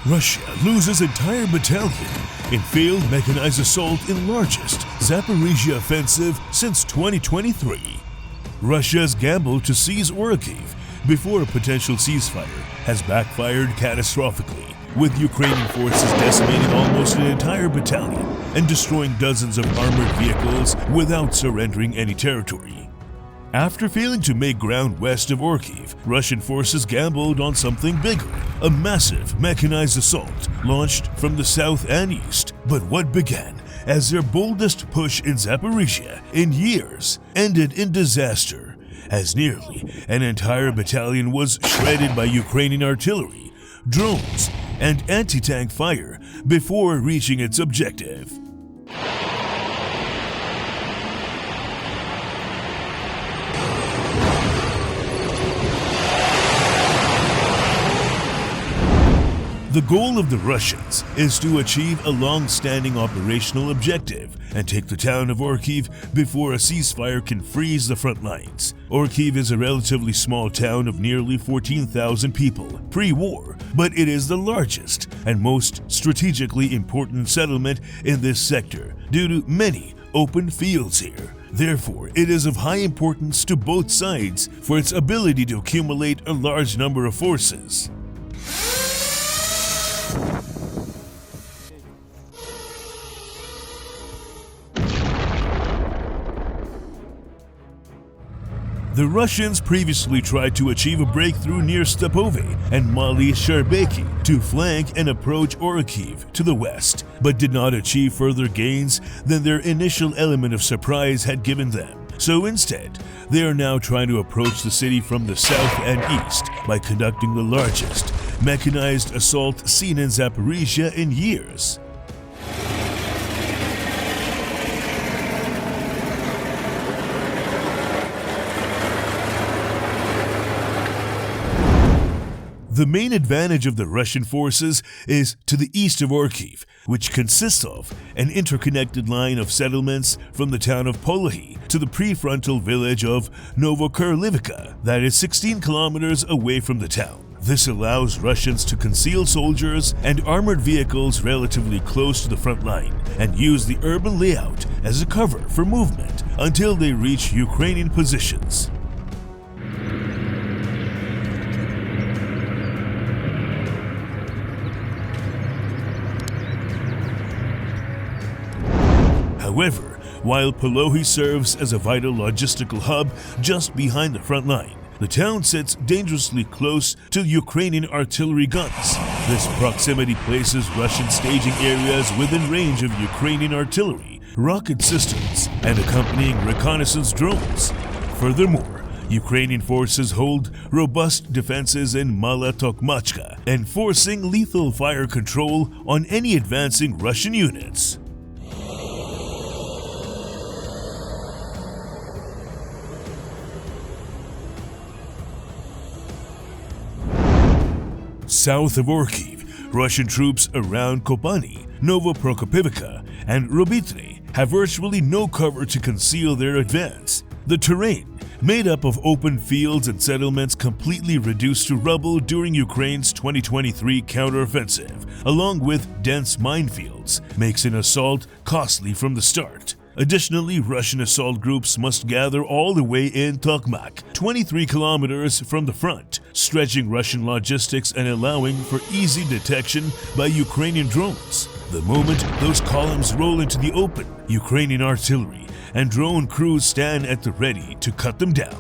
Russia loses entire battalion in failed mechanized assault in largest Zaporizhzhia offensive since 2023. Russia's gamble to seize Orikhiv before a potential ceasefire has backfired catastrophically, with Ukrainian forces decimating almost an entire battalion and destroying dozens of armored vehicles without surrendering any territory. After failing to make ground west of Orikhiv, Russian forces gambled on something bigger, a massive mechanized assault launched from the south and east. But what began as their boldest push in Zaporizhzhia in years ended in disaster, as nearly an entire battalion was shredded by Ukrainian artillery, drones, and anti-tank fire before reaching its objective. The goal of the Russians is to achieve a long-standing operational objective and take the town of Orikhiv before a ceasefire can freeze the front lines. Orikhiv is a relatively small town of nearly 14,000 people pre-war, but it is the largest and most strategically important settlement in this sector due to many open fields here. Therefore, it is of high importance to both sides for its ability to accumulate a large number of forces. The Russians previously tried to achieve a breakthrough near Stepove and Mali Sharbeki to flank and approach Orikhiv to the west, but did not achieve further gains than their initial element of surprise had given them. So instead, they are now trying to approach the city from the south and east by conducting the largest mechanized assault seen in Zaporizhzhia in years. The main advantage of the Russian forces is to the east of Orikhiv, which consists of an interconnected line of settlements from the town of Polohi to the prefrontal village of Novokurlivka that is 16 kilometers away from the town. This allows Russians to conceal soldiers and armored vehicles relatively close to the front line and use the urban layout as a cover for movement until they reach Ukrainian positions. However, while Polohi serves as a vital logistical hub just behind the front line, the town sits dangerously close to Ukrainian artillery guns. This proximity places Russian staging areas within range of Ukrainian artillery, rocket systems, and accompanying reconnaissance drones. Furthermore, Ukrainian forces hold robust defenses in Mala Tokmachka, enforcing lethal fire control on any advancing Russian units. South of Orikhiv, Russian troops around Kopani, Novoprokopivka, and Robitre have virtually no cover to conceal their advance. The terrain, made up of open fields and settlements completely reduced to rubble during Ukraine's 2023 counteroffensive, along with dense minefields, makes an assault costly from the start. Additionally, Russian assault groups must gather all the way in Tokmak, 23 kilometers from the front, stretching Russian logistics and allowing for easy detection by Ukrainian drones. The moment those columns roll into the open, Ukrainian artillery and drone crews stand at the ready to cut them down.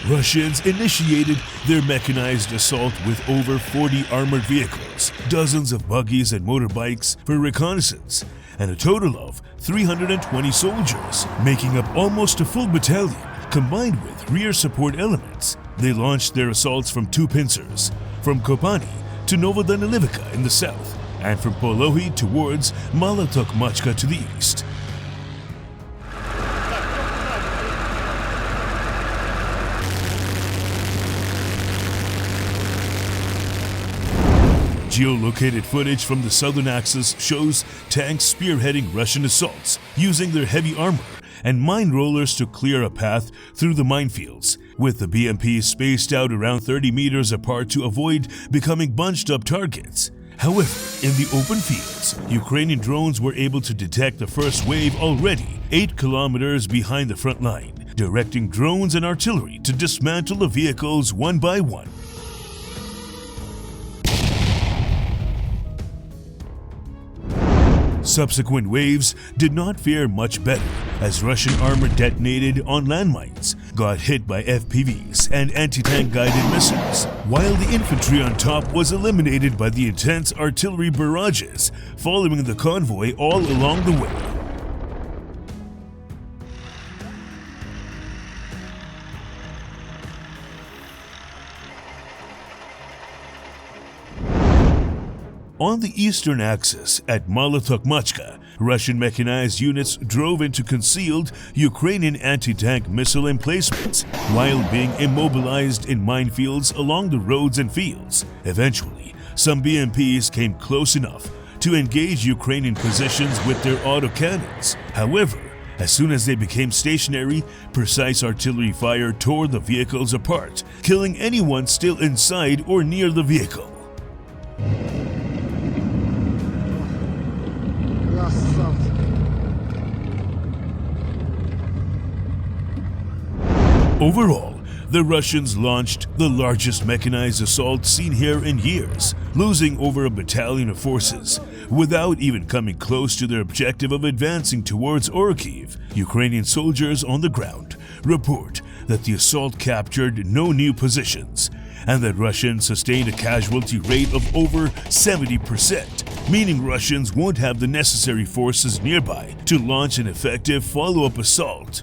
Russians initiated their mechanized assault with over 40 armored vehicles, dozens of buggies and motorbikes for reconnaissance, and a total of 320 soldiers, making up almost a full battalion, combined with rear support elements. They launched their assaults from two pincers, from Kopani to Novodanilivka in the south, and from Polohi towards Mala Tokmachka to the east. Geolocated footage from the southern axis shows tanks spearheading Russian assaults, using their heavy armor and mine rollers to clear a path through the minefields, with the BMPs spaced out around 30 meters apart to avoid becoming bunched up targets. However, in the open fields, Ukrainian drones were able to detect the first wave already 8 kilometers behind the front line, directing drones and artillery to dismantle the vehicles one by one. Subsequent waves did not fare much better, as Russian armor detonated on landmines, got hit by FPVs and anti-tank guided missiles, while the infantry on top was eliminated by the intense artillery barrages following the convoy all along the way. On the eastern axis, at Mala Tokmachka, Russian mechanized units drove into concealed Ukrainian anti-tank missile emplacements while being immobilized in minefields along the roads and fields. Eventually, some BMPs came close enough to engage Ukrainian positions with their autocannons. However, as soon as they became stationary, precise artillery fire tore the vehicles apart, killing anyone still inside or near the vehicle. Overall, the Russians launched the largest mechanized assault seen here in years, losing over a battalion of forces, without even coming close to their objective of advancing towards Orikhiv. Ukrainian soldiers on the ground report that the assault captured no new positions, and that Russians sustained a casualty rate of over 70%, meaning Russians won't have the necessary forces nearby to launch an effective follow-up assault.